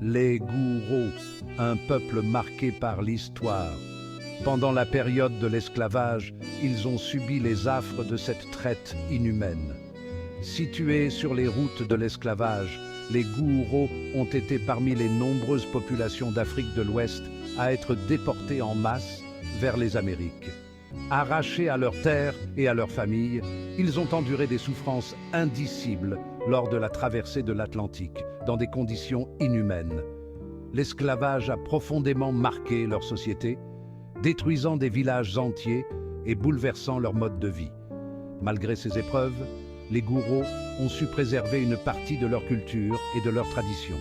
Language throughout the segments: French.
Les Gouros, un peuple marqué par l'histoire. Pendant la période de l'esclavage, ils ont subi les affres de cette traite inhumaine. Situés sur les routes de l'esclavage, les Gouros ont été parmi les nombreuses populations d'Afrique de l'Ouest à être déportées en masse vers les Amériques. Arrachés à leurs terres et à leurs familles, ils ont enduré des souffrances indicibles lors de la traversée de l'Atlantique, dans des conditions inhumaines. L'esclavage a profondément marqué leur société, détruisant des villages entiers et bouleversant leur mode de vie. Malgré ces épreuves, les Gouros ont su préserver une partie de leur culture et de leurs traditions.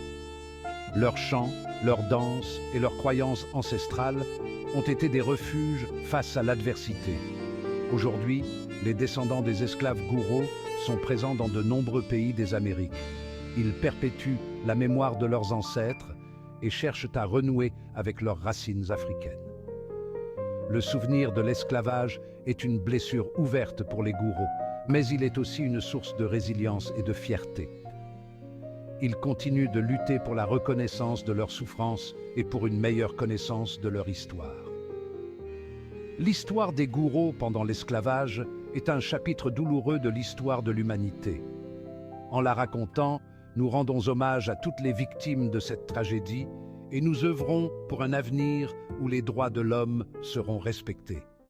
Leurs chants, leurs danses et leurs croyances ancestrales ont été des refuges face à l'adversité. Aujourd'hui, les descendants des esclaves Gouros sont présents dans de nombreux pays des Amériques. Ils perpétuent la mémoire de leurs ancêtres et cherchent à renouer avec leurs racines africaines. Le souvenir de l'esclavage est une blessure ouverte pour les Gouros, mais il est aussi une source de résilience et de fierté. Ils continuent de lutter pour la reconnaissance de leurs souffrances et pour une meilleure connaissance de leur histoire. L'histoire des Gouros pendant l'esclavage est un chapitre douloureux de l'histoire de l'humanité. En la racontant, nous rendons hommage à toutes les victimes de cette tragédie et nous œuvrons pour un avenir où les droits de l'homme seront respectés.